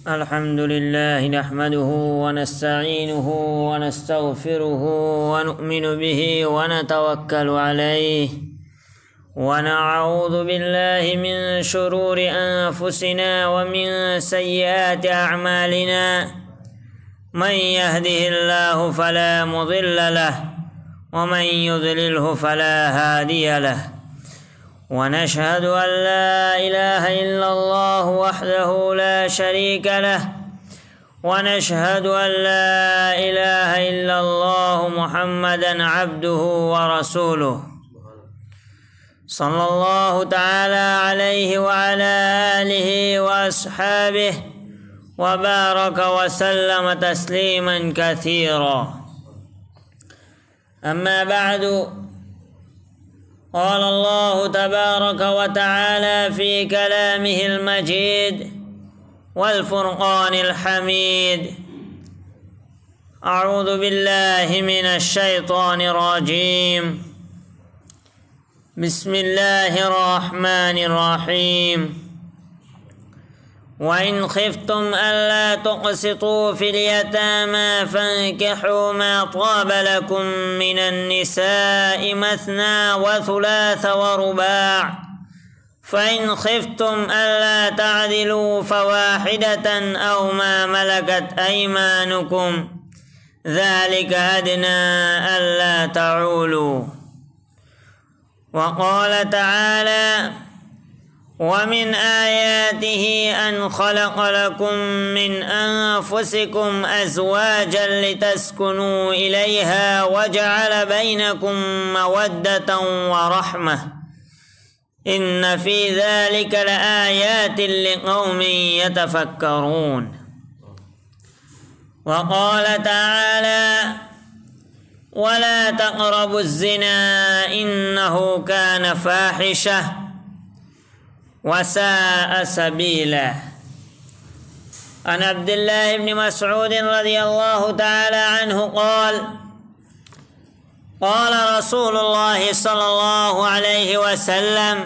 الحمد لله نحمده ونستعينه ونستغفره ونؤمن به ونتوكل عليه ونعوذ بالله من شرور أنفسنا ومن سيئات أعمالنا. من يهده الله فلا مضل له ومن يضلله فلا هادي له، ونشهد أن لا إله إلا الله وحده لا شريك له، ونشهد أن لا إله إلا الله محمدا عبده ورسوله صلى الله تعالى عليه وعلى آله وأصحابه وبارك وسلم تسليما كثيرا. أما بعد، قال الله تبارك وتعالى في كلامه المجيد والفرقان الحميد: أعوذ بالله من الشيطان الرجيم. بسم الله الرحمن الرحيم. وإن خفتم ألا تقسطوا في اليتامى فانكحوا ما طاب لكم من النساء مثنى وثلاث ورباع، فإن خفتم ألا تعدلوا فواحدة أو ما ملكت أيمانكم ذلك أدنى ألا تعولوا. وقال تعالى: ومن آياته أن خلق لكم من أنفسكم أزواجا لتسكنوا إليها وجعل بينكم مودة ورحمة إن في ذلك لآيات لقوم يتفكرون. وقال تعالى: ولا تقربوا الزنا إنه كان فاحشة وساء سبيلا. عن عبد الله بن مسعود رضي الله تعالى عنه قال: قال رسول الله صلى الله عليه وسلم: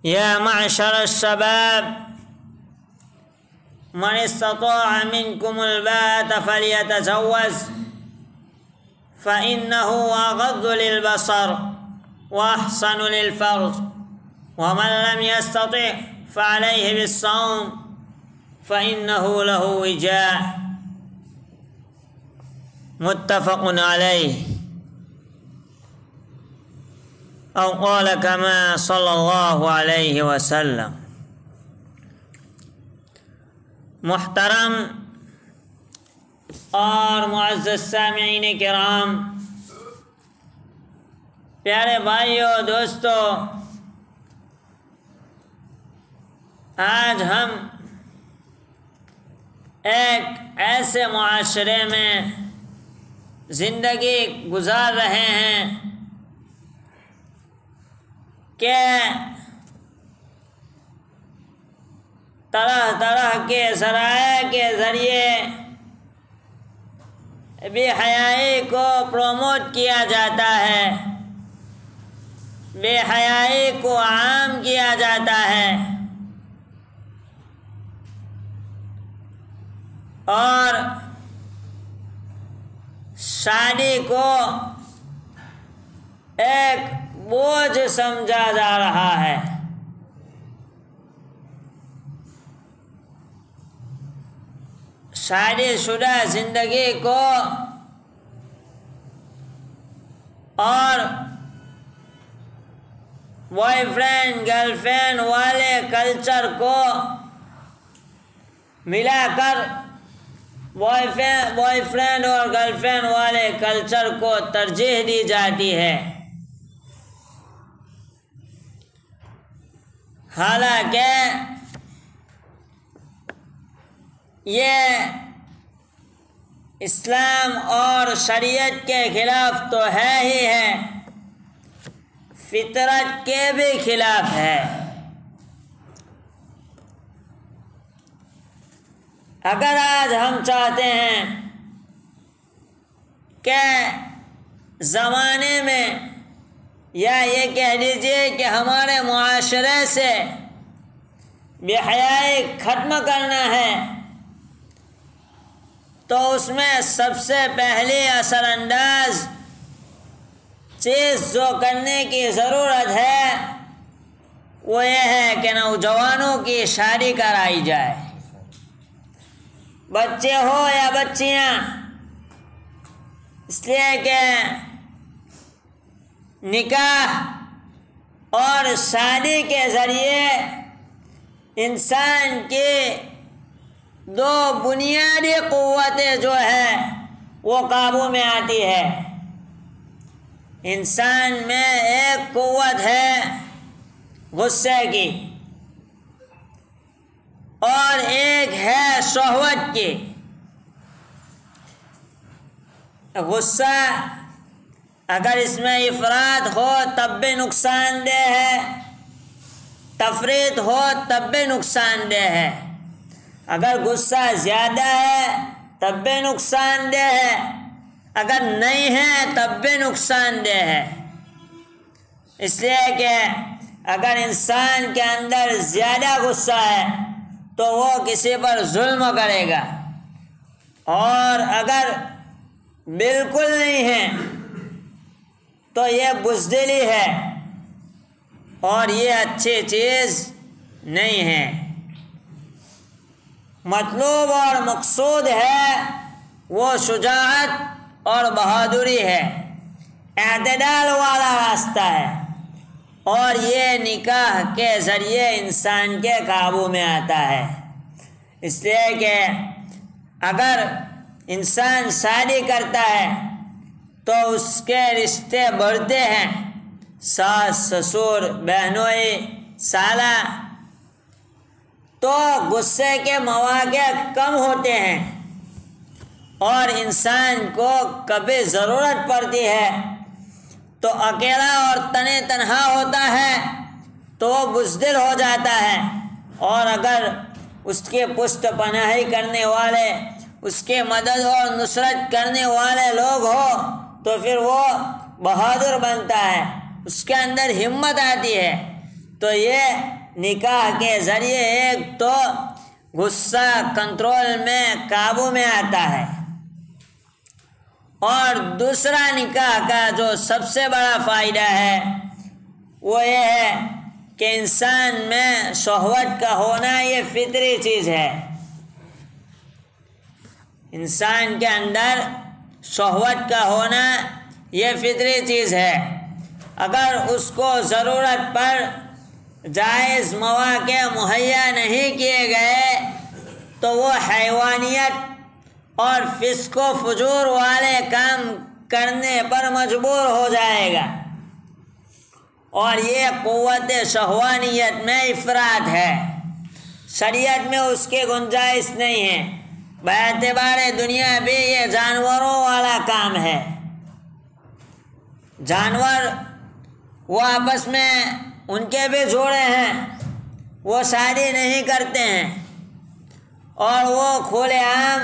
يا معشر الشباب، من استطاع منكم الباءة فليتزوج فإنه أغض للبصر وأحسن للفرج، ومن لم يستطع فعليه بالصوم فإنه له وجاء. متفق عليه، أو قال كما صلى الله عليه وسلم. محترم اور معزز سامعین کرام، پیارے بھائیو، دوستو، آج ہم ایک ایسے معاشرے میں زندگی گزار رہے ہیں کہ طرح طرح کے ذرائع کے ذریعے بے حیائی کو پروموٹ کیا جاتا ہے، بے حیائی کو عام کیا جاتا ہے، اور شادی کو ایک بوجھ سمجھا جا رہا ہے۔ شادی شدہ زندگی کو اور بوائے فرینڈ گرل فرینڈ والے کلچر کو ملا کر بوائے فرینڈ اور گرل فرینڈ والے کلچر کو ترجیح دی جاتی ہے، حالانکہ یہ اسلام اور شریعت کے خلاف تو ہے ہی ہے، فطرت کے بھی خلاف ہے۔ اگر آج ہم چاہتے ہیں کہ زمانے میں یا یہ کہہ لیجئے کہ ہمارے معاشرے سے بے حیائی ختم کرنا ہے تو اس میں سب سے پہلی اثر انداز چیز جو کرنے کی ضرورت ہے وہ یہ ہے کہ نوجوانوں کی شادی کرائی جائے، بچے ہو یا بچیاں، اس لیے کہ نکاح اور شادی کے ذریعے انسان کی دو بنیادی قوتیں جو ہے وہ قابو میں آتی ہے۔ انسان میں ایک قوت ہے غصے کی اور ایک ہے شہوت کی۔ غصہ اگر اس میں افراط ہو تب بھی نقصان دہ ہے، تفریط ہو تب بھی نقصان دہ ہے۔ اگر غصہ زیادہ ہے تب بھی نقصان دہ ہے، اگر نہیں ہے تب بھی نقصان دہ ہے۔ اس لیے کہ اگر انسان کے اندر زیادہ غصہ ہے تو وہ کسی پر ظلم کرے گا، اور اگر بالکل نہیں ہے تو یہ بزدلی ہے اور یہ اچھی چیز نہیں ہے۔ مطلوب اور مقصود ہے وہ شجاعت اور بہادری ہے، اعتدال والا راستہ ہے، اور یہ نکاح کے ذریعے انسان کے قابو میں آتا ہے۔ اس لیے کہ اگر انسان شادی کرتا ہے تو اس کے رشتے بڑھتے ہیں، ساس سسر بہنوئی سالہ، تو غصے کے مواقع کم ہوتے ہیں، اور انسان کو کبھی ضرورت پڑتی ہے تو اکیلا اور تنہا ہوتا ہے تو وہ بزدل ہو جاتا ہے، اور اگر اس کے پشت پناہی کرنے والے، اس کے مدد اور نصرت کرنے والے لوگ ہو تو پھر وہ بہادر بنتا ہے، اس کے اندر ہمت آتی ہے۔ تو یہ نکاح کے ذریعے ایک تو غصہ کنٹرول میں قابو میں آتا ہے، اور دوسرا نکاح کا جو سب سے بڑا فائدہ ہے وہ یہ ہے کہ انسان میں شہوت کا ہونا یہ فطری چیز ہے۔ انسان کے اندر شہوت کا ہونا یہ فطری چیز ہے۔ اگر اس کو ضرورت پر جائز مواقع مہیا نہیں کیے گئے تو وہ حیوانیت اور فسق و فجور والے کام کرنے پر مجبور ہو جائے گا، اور یہ قوت شہوانیت میں افراط ہے۔ شریعت میں اس کی گنجائش نہیں ہے، باعتبار دنیا بھی یہ جانوروں والا کام ہے۔ جانور وہ آپس میں ان کے بھی جوڑے ہیں، وہ شادی نہیں کرتے ہیں، اور وہ کھلے عام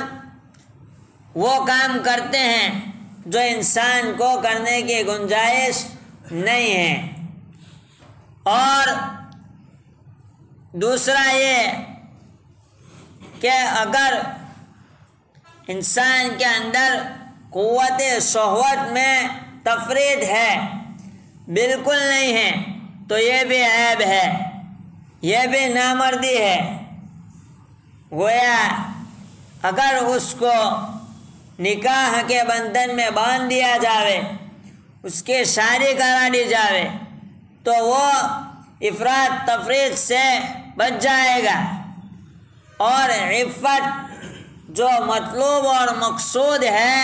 وہ کام کرتے ہیں جو انسان کو کرنے کی گنجائش نہیں ہے۔ اور دوسرا یہ کہ اگر انسان کے اندر قوت شہوت میں تفریط ہے، بالکل نہیں ہے، تو یہ بھی عیب ہے، یہ بھی نامردی ہے۔ گویا اگر اس کو نکاح کے بندھن میں باندھ دیا جاوے، اس کی شادی کرا دی جاوے، تو وہ افراط تفریط سے بچ جائے گا، اور عفت جو مطلوب اور مقصود ہے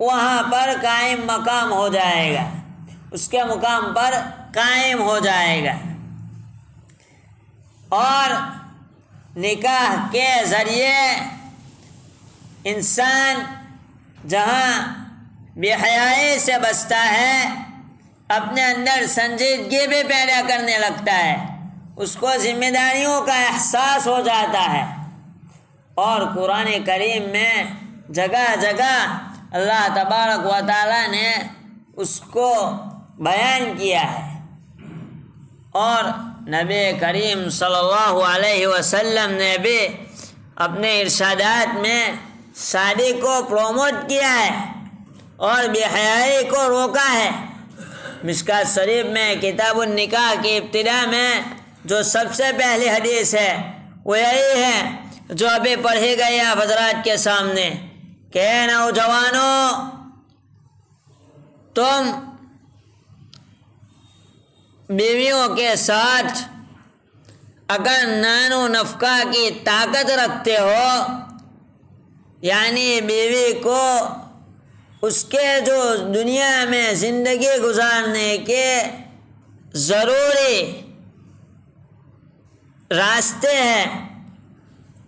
وہاں پر قائم مقام ہو جائے گا، اس کے مقام پر قائم ہو جائے گا۔ اور نکاح کے ذریعے انسان جہاں بے حیائی سے بچتا ہے، اپنے اندر سنجیدگی بھی پیدا کرنے لگتا ہے، اس کو ذمہ داریوں کا احساس ہو جاتا ہے۔ اور قرآن کریم میں جگہ جگہ اللہ تبارک و تعالیٰ نے اس کو بیان کیا ہے، اور نبی کریم صلی اللہ علیہ وسلم نے بھی اپنے ارشادات میں شادی کو پروموٹ کیا ہے اور بے حیائی کو روکا ہے۔ مشکات شریف میں کتاب النکاح کی ابتدا میں جو سب سے پہلی حدیث ہے وہ یہی ہے جو ابھی پڑھی گئی آپ حضرات کے سامنے کہ نوجوانوں، تم بیویوں کے ساتھ اگر نان و نفقہ کی طاقت رکھتے ہو، یعنی بیوی کو اس کے جو دنیا میں زندگی گزارنے کے ضروری راستے ہیں،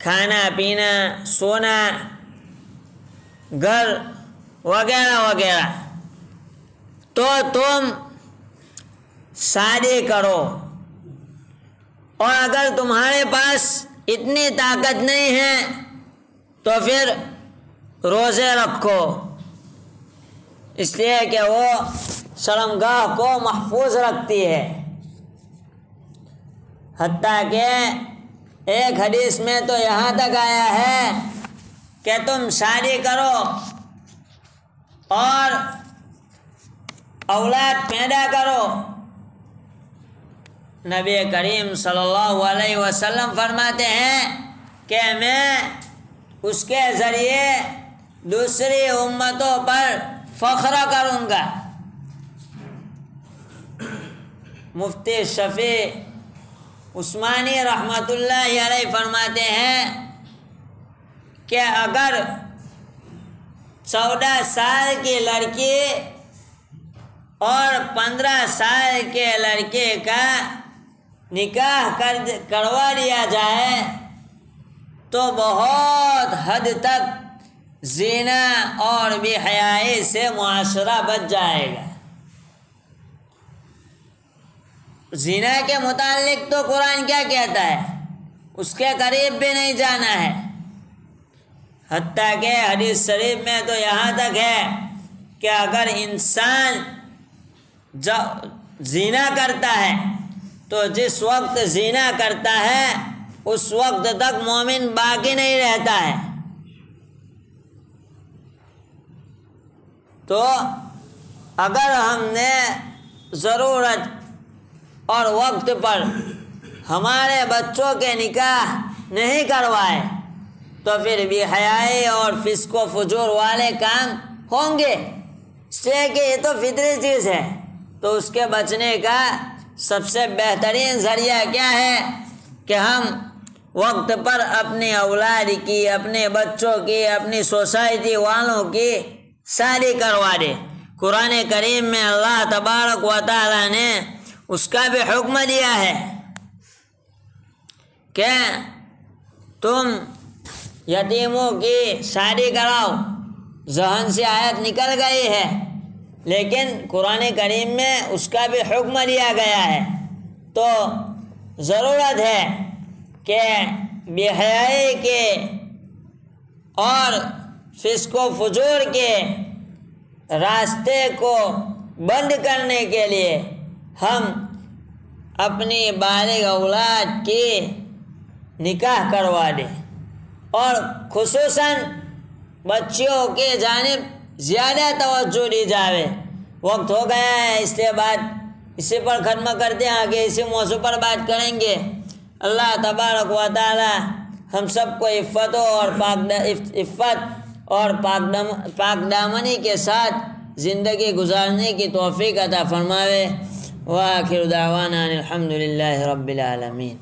کھانا پینا، سونا، گھر وغیرہ وغیرہ، تو تم شادی کرو، اور اگر تمہارے پاس اتنی طاقت نہیں ہے تو پھر روزے رکھو، اس لیے کہ وہ شرمگاہ کو محفوظ رکھتی ہے۔ حتیٰ کہ ایک حدیث میں تو یہاں تک آیا ہے کہ تم شادی کرو اور اولاد پیدا کرو۔ نبی کریم صلی اللہ علیہ وسلم فرماتے ہیں کہ میں اس کے ذریعے دوسری امتوں پر فخر کروں گا۔ مفتی شفیع عثمانی رحمۃ اللہ علیہ فرماتے ہیں کہ اگر 14 سال کی لڑکی اور 15 سال کے لڑکے کا نکاح کروا دیا جائے تو بہت حد تک زنا اور بے حیائی سے معاشرہ بچ جائے گا۔ زنا کے متعلق تو قرآن کیا کہتا ہے؟ اس کے قریب بھی نہیں جانا ہے۔ حتیٰ کہ حدیث شریف میں تو یہاں تک ہے کہ اگر انسان زنا کرتا ہے تو جس وقت زنا کرتا ہے اس وقت تک مومن باقی نہیں رہتا ہے۔ تو اگر ہم نے ضرورت اور وقت پر ہمارے بچوں کے نکاح نہیں کروائے تو پھر بے حیائی اور فسق و فجور والے کام ہوں گے، اس لیے کہ یہ تو فطری چیز ہے۔ تو اس کے بچنے کا سب سے بہترین ذریعہ کیا ہے کہ ہم وقت پر اپنی اولاد کی، اپنے بچوں کی، اپنی سوسائٹی والوں کی شادی کروا دیں۔ قرآن کریم میں اللہ تبارک و تعالیٰ نے اس کا بھی حکم دیا ہے کہ تم یتیموں کی شادی کراؤ۔ ذہن سے آیت نکل گئی ہے لیکن قرآن کریم میں اس کا بھی حکم دیا گیا ہے۔ تو ضرورت ہے کہ بے حیائی کے اور فسق و فجور کے راستے کو بند کرنے کے لیے ہم اپنی بالغ اولاد کی نکاح کروا دیں، اور خصوصاً بچیوں کی جانب زیادہ توجہ دی جائے۔ وقت ہو گیا ہے، اس لیے بات اسی پر ختم کرتے ہیں، آگے اسی موضوع پر بات کریں گے۔ اللہ تبارک و تعالی ہم سب کو عفت اور پاک دامنی کے ساتھ زندگی گزارنے کی توفیق عطا فرماوے۔ وآخر دعوانا ان الحمد للہ رب العالمین۔